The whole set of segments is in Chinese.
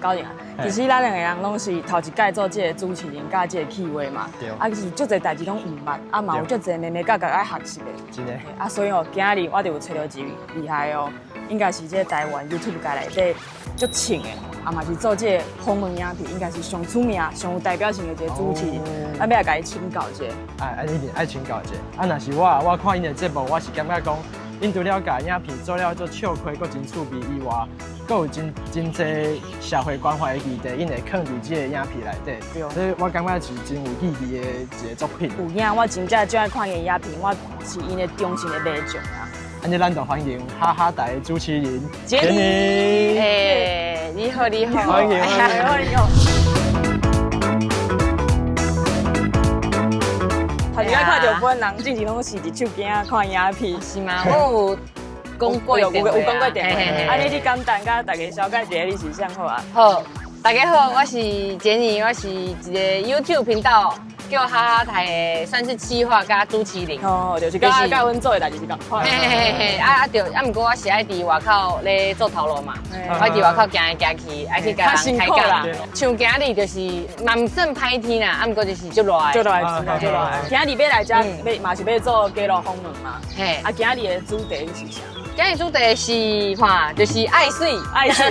高颖啊，其实咱两个人拢是头一届做这个主持人甲这个企划嘛，啊，其实足侪代志拢唔捌，啊嘛有足侪妹妹角角爱学习的，真的。啊，所以哦，今日我就有找到一位厉害哦，应该是这个台湾 YouTube 界内底足请的，啊嘛是做这个访问影片，应该是上出名、上有代表性的一个主持人，咱要来甲伊请教一下。一定爱请教一下。啊，若是我看因的节目，我是感觉讲，因除了甲影片做了做笑亏，佫真趣味以外，佫有真侪社会关怀的议题，因会放伫这个影片内底。所以我感觉是真有意义的一个作品。有影，我真正最爱看伊影片，我是因的忠实的迷众啊。安尼，咱就欢迎哈哈台主持人杰尼。哎，你好，你好，欢迎你好。头一摆看到本人，之前拢是伫手机啊看影片，是吗？我有讲过有讲过电话。啊，你简单甲大家小解一下你是啥好啊？好，大家好，我是杰尼，我是一个 YouTube 频道叫哈哈台的，算是企划加主持人。哦，就是甲阮做的代志是共款。毋过我是爱伫外口咧做头路嘛，我伫外口行来行去，爱去甲人开讲。像今日就是嘛唔算歹天啦，毋过就是足热。足热。今日要来遮，嘛是要做街路访问嘛。嘿，啊，今日的主题是啥？今日主题是就是爱水，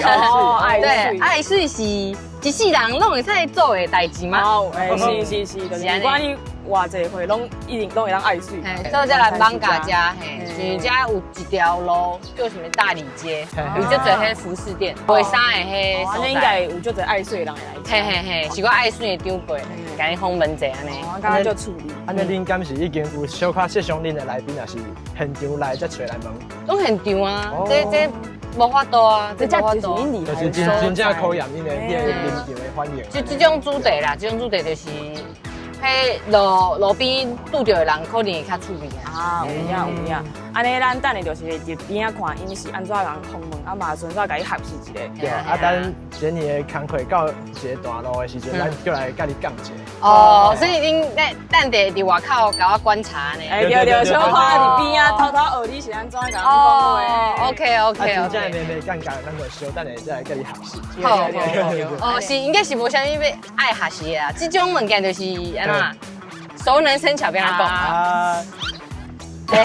哦，对，爱水是一世人拢会使做的代志嘛。哦，是，就是不管你偌济岁，拢一定拢会当爱水。所以才来艋舺遮，就是遮有一条路叫什么大理街，有足侪迄服饰店，卖衫的迄所在。应该有足侪爱水的人会来。嘿，是我爱水的长辈，甲你访问者安尼。我感觉就处理。安尼恁敢是已经有小可设想恁的来宾，也是现场来才找来问？拢现场啊，这无法度啊，这就是因厉害。就是真正考验恁的临场的反应。就这种主题啦，这种主题就是。迄路边拄到的人，可能会较趣味啊。有影。安尼咱等下就是伫边仔看，因是安怎人访问，啊嘛顺便甲伊合适一下。对啊，等今年的工课到一个段落的时阵，咱就来甲你讲一下。哦，所以恁等下伫外口甲我观察呢。对，小看伫边仔偷偷学你是安怎甲人讲话。OK。真正妹妹尴尬，咱就小等下再来甲你合适。好。是应该是无啥物要爱学习啊，这种物件就是安怎熟能生巧，变来讲。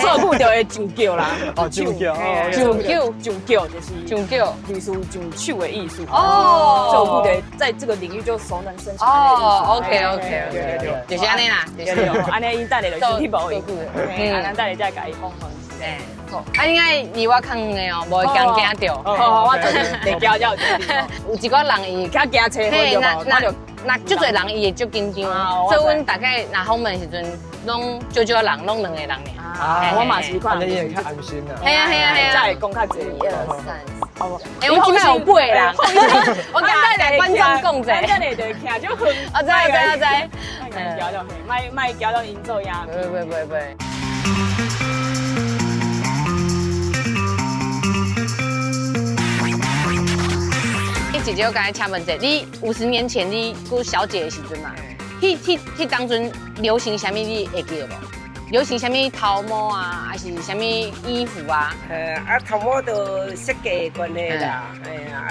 做久就会上脚啦。哦，上脚就是上脚，艺术上手的艺术。哦，做久就在这个领域就熟能生巧的艺术。哦 ，OK，就是安尼啦，安尼伊等下就是去无伊句，咱等下再甲伊访问。好，应该离我近的哦，无会惊到。好，我就是交有一个人伊较惊车祸就那足侪人伊会足紧张，所以阮大概若访问的时阵，拢少人，拢2个人尔。我嘛是看，你也较安心啦。系啊，才会讲较济。1、2、3，我今摆有8个人，我刚才来观众讲者，咱等下就徛就远。我知。卖交到因做呀。袂。姐姐，我刚才请问者，你50年前你搁小姐的时阵嘛，迄当阵流行啥物你会记得无？流行啥物头毛啊，还是啥物衣服啊？头毛都设计关系啦，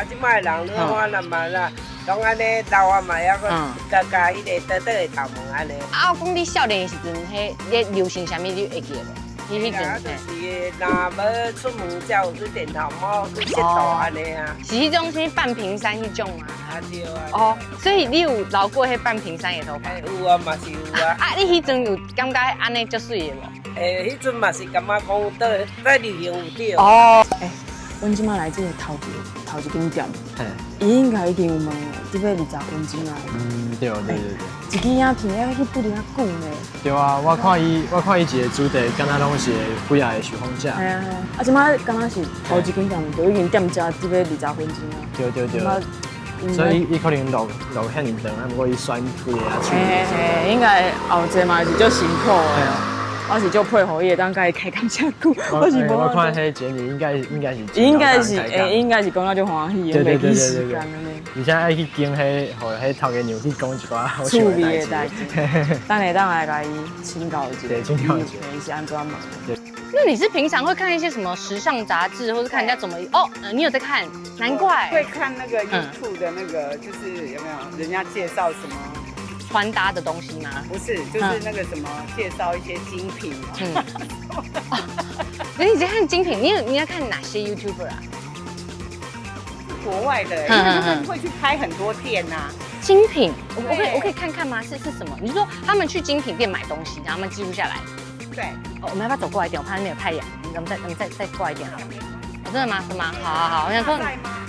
即摆人你看人嘛啦，拢安尼老啊嘛，还个加迄个短的头毛安尼。我讲你少年的时阵，迄流行啥物你会记得无？迄就是若要出门才有去电头毛去摄图安尼啊。是迄种是半屏山迄种吗？对啊。哦，所以你有留过迄半屏山的头发？有啊，嘛是有啊。你迄阵有感觉安尼足水的无？迄阵嘛是感觉讲在旅行有对。哦。阮即摆来这个头一间店，伊应该已经有问你要20分钟啊。对。一支影片要去不离较久呢。对啊，我看伊一个主题，敢若拢是几啊个受访者。系啊，即摆敢若是头一间店就已经店家只要20分钟啊。对。所以伊可能录遐尔长，不过伊选几个啊。应该后者嘛是足辛苦的。我是就配合伊，当甲伊开讲遮久，我是无。我看迄节日应该是讲到足欢喜的，袂记时间安尼。而且爱去经迄，互迄头家娘去讲一寡好趣味的代志。等下来甲伊请教一下，伊是安怎问？那你是平常会看一些什么时尚杂志，或是看人家怎么你有在看？难怪会看那个 YouTube 的那个，就是有没有人家介绍什么穿搭的东西吗？不是，就是那个什么介绍一些精品。你在看精品，你在看哪些 YouTuber 啊？国外的，因为他们会去拍很多店呐。精品，我可以看看吗？是什么？你是说他们去精品店买东西，然后他们记录下来？对。我们要不要走过来一点？我怕那边有太阳，我们再过来一点好了。真的吗？是吗？好，我想说。晒吗？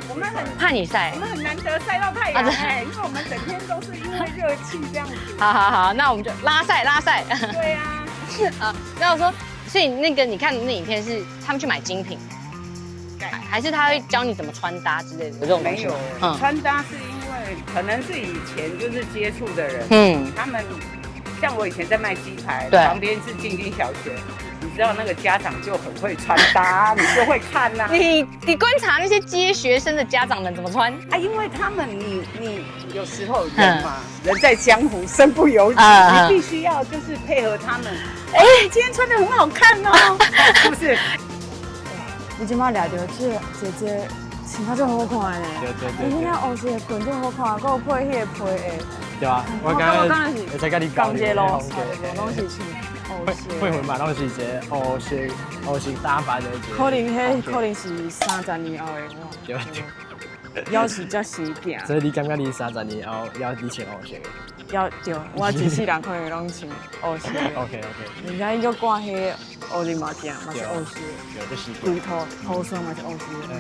我们很怕你晒，我们很难得晒到太阳因为我们整天都是因为热气这样子。好，那我们就拉晒。对呀。好，那我说，所以那个你看那影片是他们去买精品，还是他会教你怎么穿搭之类的？有这种东西？没有，穿搭是因为可能是以前就是接触的人，他们像我以前在卖鸡排，旁边是静静小学。你知道那个家长就很会穿搭，你就会看呐。你观察那些接学生的家长们怎么穿啊？因为他们你有时候人嘛，人在江湖身不由己，你必须要就是配合他们。今天穿得很好看哦，是不是？你今麦聊到这姐姐穿得真好看呢。对。你那黑色的裙真好看，还有配迄个皮的。对啊，我刚刚会再跟你讲，港街路拢是穿。配混嘛，拢是一个黑色打扮的一个。可能是30年后的我。对。要是才时行。所以你感觉你30年后要你穿黑色的？要对，我一世人可能拢穿黑色的。OK。人家伊个挂迄黑人毛镜，嘛是黑色的。对，这是。龟头霜嘛是黑色的。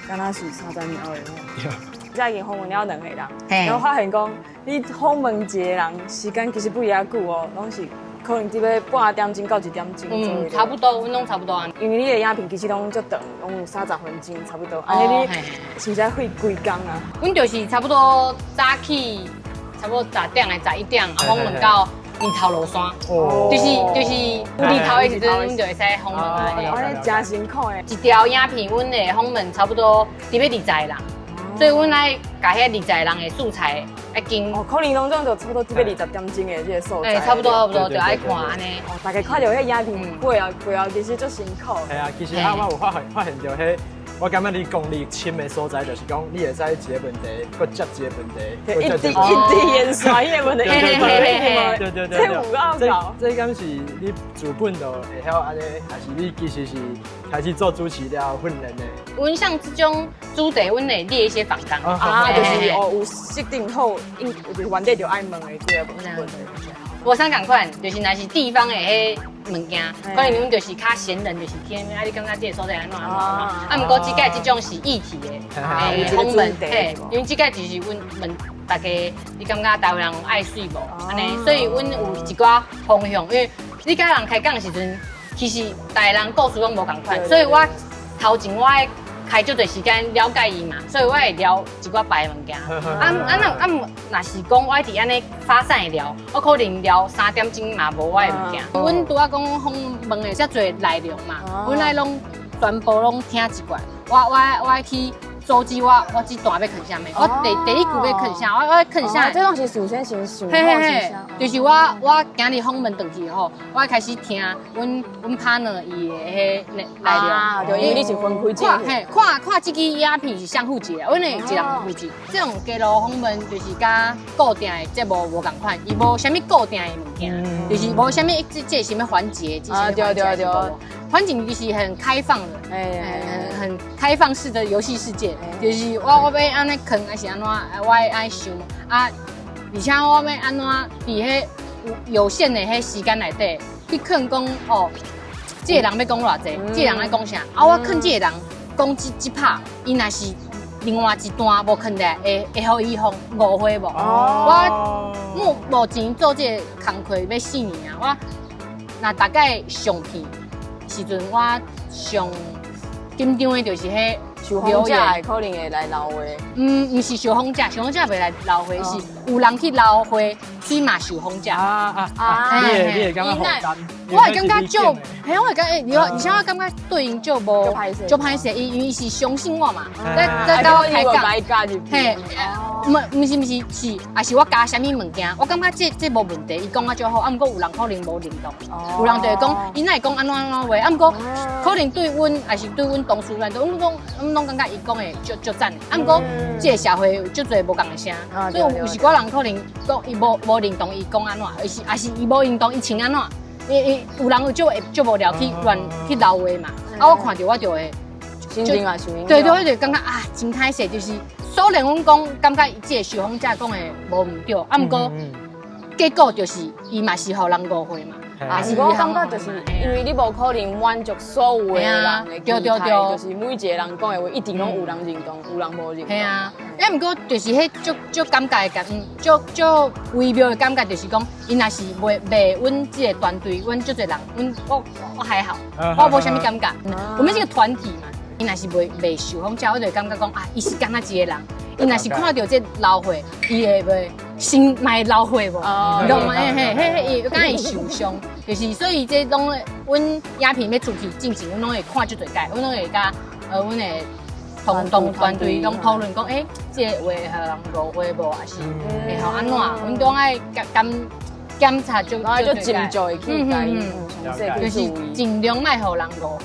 敢若是30年后的我。才已经访问了2个人，然后发现讲，你访问一个人时间其实不遐久哦，拢是可能只要半点钟到1点钟。差不多，阮拢差不多啊。因为你的影片其实拢足长，拢有30分钟差不多，安尼你是才费几工啊？阮就是差不多早起，差不多10点来11点，访问到日头落山，就是有日头的时阵，阮就会使访问安尼。安尼真辛苦诶！一条影片，阮的访问差不多得要20个人。所以，阮来甲遐20个人的素材来经。可能拢总就差不多只要20点钟的这个素材。差不多，就爱看安尼。大概看到迄影片背后其实足辛苦。系啊，其实我有发现到迄，我感觉你功力深的所在，就是讲你会使一个问题，搁接一个问题，一直延续迄个问题，对，这有拗搞。这敢是你主本就会晓安尼，还是你其实是开始做主持了训练的？阮像这种主题，阮会列一些访纲就是有设定好，就是原底就爱问的这个问题。无啥共款，就是若是地方的迄物件，可能阮就是较闲人，就是天你感觉这个所在安怎啊？毋过即个这种是议题的，访问，因为即个就是阮问大家，你感觉台湾人爱水无？安尼，所以阮有一寡方向，因为你甲人开讲的时阵，其实台湾人故事拢无共款，所以我头前我爱开足多时间了解伊嘛，所以我会聊一寡别的物件。若是讲我伫安尼发散的聊，我可能聊3点钟嘛无我的物件。阮拄仔讲访问的遮侪内容嘛，阮来拢全部拢听一贯。我去周记我这段要囥啥物，我第一句要囥啥，我囥啥。这拢是首先先想。就是我今日访问回去后，我开始听阮 partner 伊的迄内容，就因为你是分开进。看这个影片是相互节，阮的一人负责。这种街路访问就是甲固定的节目无共款，伊无啥物固定的物件，就是无啥物这什么环节，这什么环节。环境就是很开放的，很开放式的游戏世界，就是我要安尼囥还是安怎，我爱想啊，而且我要安怎伫迄有限的迄时间内底去囥讲哦，这个人要讲偌济，这个人要讲啥，我囥这个人讲这拍，伊若是另外一段无囥来，会互伊误会无？我目前做这个工课要4年啊，我那大概上片。时阵我上紧张的就是迄受访者可能会来留话。毋是受访者袂来留话，是有人去捞花，去嘛受风假。你会感觉负担？我会感觉就，嘿，我会感觉，你像我感觉对因就无就歹势，伊是相信我嘛，在跟我开讲，嘿，唔是，也是我加啥物物件，我感觉这无问题，伊讲啊就好，啊，毋过有人可能无认同，有人就会讲，伊哪会讲安怎话，啊，毋过可能对阮还是对阮同事来，阮拢感觉伊讲的就赞的，啊，毋过这个社会就侪无共的声，所以有时寡人可能讲伊无认同伊讲安怎，还是伊无认同伊穿安怎。有人就无聊去乱去捞话嘛，啊，我看到我就会心情嘛受影响。对，我就感觉啊，真歹势，就是虽然阮讲感觉这个受访者讲的无毋对，啊，毋过结果就是伊嘛是互人误会嘛。啊，是我感觉就是因为你无可能满足所有的人的期待，就是每一个人讲的话一定拢有人认同，有人无认同。系啊，啊，毋过就是迄足感觉的感，足微妙的感觉，就是讲，因若是卖阮这个团队，阮足侪人，我还好，我无啥物感觉。我们是个团体嘛，因若是卖受访者，我就感觉讲啊，伊是敢若一个人。伊若是看到这老货，伊会心卖老货无？你懂吗？嘿，敢会受伤，就是所以这拢阮影片要出去进前，阮拢会看足侪届，阮拢会甲阮的同团队拢讨论讲，这个话互人误会无，还是会互安怎？阮拢爱检查就斟酌会去甲伊就是尽量卖互人误会。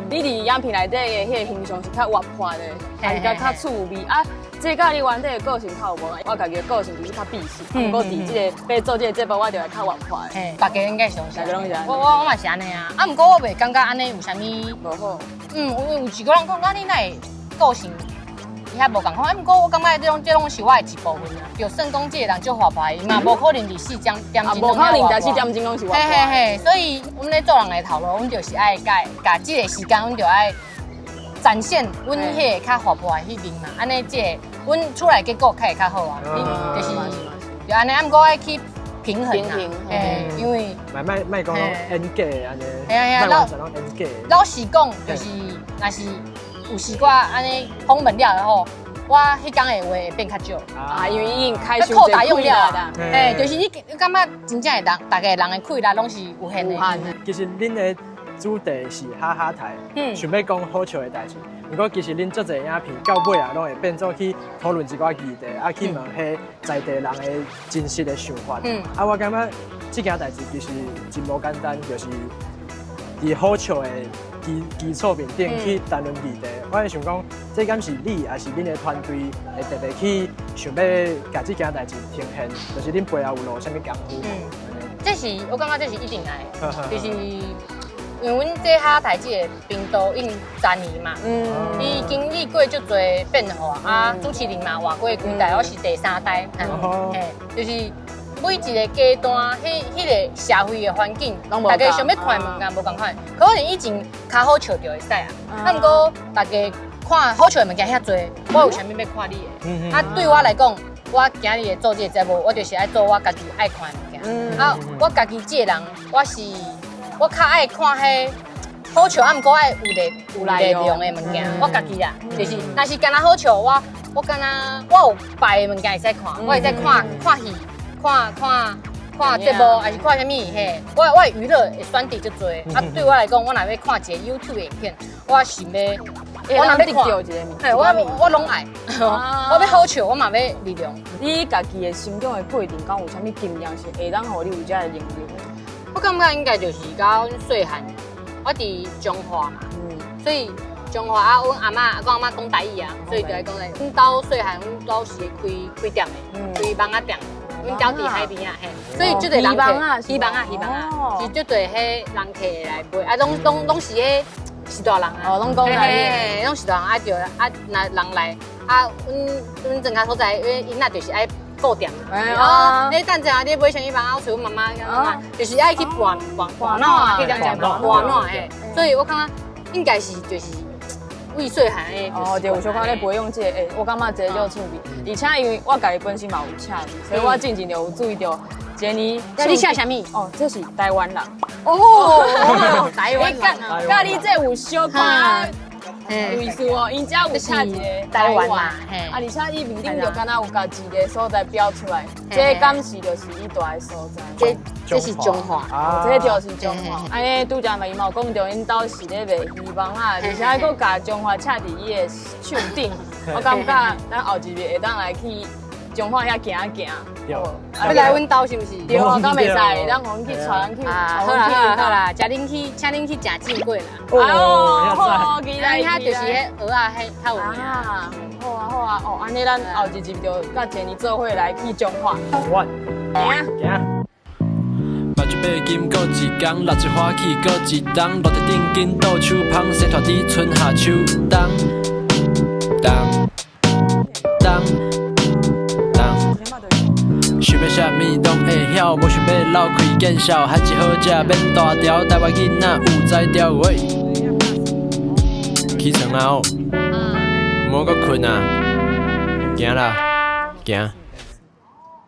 你伫影片内底的迄个形象是较活泼的，还是较趣味啊？这甲你原底的个性较有无？我家己的个性就是较避世，不过伫这个要做这个节目，我就会较活泼的。大家应该相信。大家拢是安尼。我嘛是安尼啊，啊，毋过我袂感觉安尼有啥物无好。有一个人讲，你哪会个性？遐无共款，毋过我感觉这拢是我的一部分啊。就算讲这个人足活泼，伊嘛无可能24点钟无可能24点钟拢是活泼。嘿，所以阮咧做人的头路，阮就是爱甲这个时间，阮就爱展现阮迄个较活泼的迄面嘛。安尼这个阮出来结果较会较好啊。就是就安尼，毋过爱去平衡啊。因为卖讲演假安尼，卖完全拢演假。老实讲，就是若是。有时我安尼访问了后，我迄天的话会变较少啊，因为已经开始扩大用了啦。就是你感觉真正会大家人的气力拢是有限的。其实恁的主题是哈哈台，想要讲好笑的代志。不过其实恁足侪影片到尾啊，拢会变做去讨论一寡议题，啊去问迄在地人的真实的想法。啊，我感觉这件代志其实真无简单，就是伫好笑的基础面顶去谈论议题，我会想讲，这敢是你，还是恁的团队会特别去想要把这件代志呈现，就是恁背后有落啥物功夫？这是我感觉这是一定来，就是因为阮这哈台这个频道已经10年嘛，伊经历过足多变化啊，主持人嘛换过几代，我是第3代，就是每一个阶段，迄个社会的环境，大家想要看的物件无共款。可能以前较好笑就会使啊，啊，毋过大家看好笑的物件遐多，我有啥物要看你的？啊，对我来讲，我今日做这个节目，我就是爱做我家己爱看的物件。啊，我家己这个人，我较爱看迄好笑，啊，毋过爱有内容的物件。我家己啦，就是若是干那好笑，我干那我有别的物件会使看，我会使看戏。看节目，还是看啥物？嘿，我的娱乐的选择足多。啊，对我来讲，我若要看一个 YouTube 的影片，我是要，我若要看，我拢爱。我要好笑，我嘛要力量。你家己的成长的过程，敢有啥物经验是会当互你有这个能力？我感觉应该就是甲阮细汉，我伫中华嘛，所以中华啊，阮阿嬷、阮阿嬷讲台语啊，所以就来讲咧。阮兜细汉，阮兜是开店的，开网仔店。阮家伫海边啊，嘿，所以就对人客，鱼网啊，是就对迄人客来买，啊，拢是迄是大人啊，拢讲台语，拢是大人啊，就那人来啊，阮整个所在，因那就是爱顾店嘛，你等下你买啥物网啊，我找阮妈妈，就是爱去搬哪，可以这样讲，搬哪嘿，所以我感觉应该是就是。为细汉诶，对，有小可咧培养这个，我感觉这个就趣味，而且因为我家己本身嘛有请，所以我近就有注意到，今年你请啥物？哦，这是台湾人。台湾人，甲你这有小可类似哦，因遮有写一个台湾嘛，啊，而且伊面顶就敢若有家一个所在标出来，这敢是就是伊住的所在。这是中华，这就是中华。安尼拄则嘛，伊嘛有讲到，因兜是咧卖鱼网啊，而且佫甲中华插伫伊的手顶，我感觉咱后一日会当来去中华遐行行。要来阮兜是毋是？对啊，敢袂使，咱互去带咱去。好啦，请恁去食进贵啦。哦，好，期待。遐就是迄蚵仔迄较有名。好啊，哦，安尼咱后一日就甲jenny做伙来去中华。行。目睭白金过一工，六一花起过一冬，落地顶紧倒手芳，生拖伫春夏秋冬。想要啥物拢会晓，无想要流开见笑，还一好食免大条，台湾囡仔有才调喂。起床啊哦，莫搁困啊，行啦，行。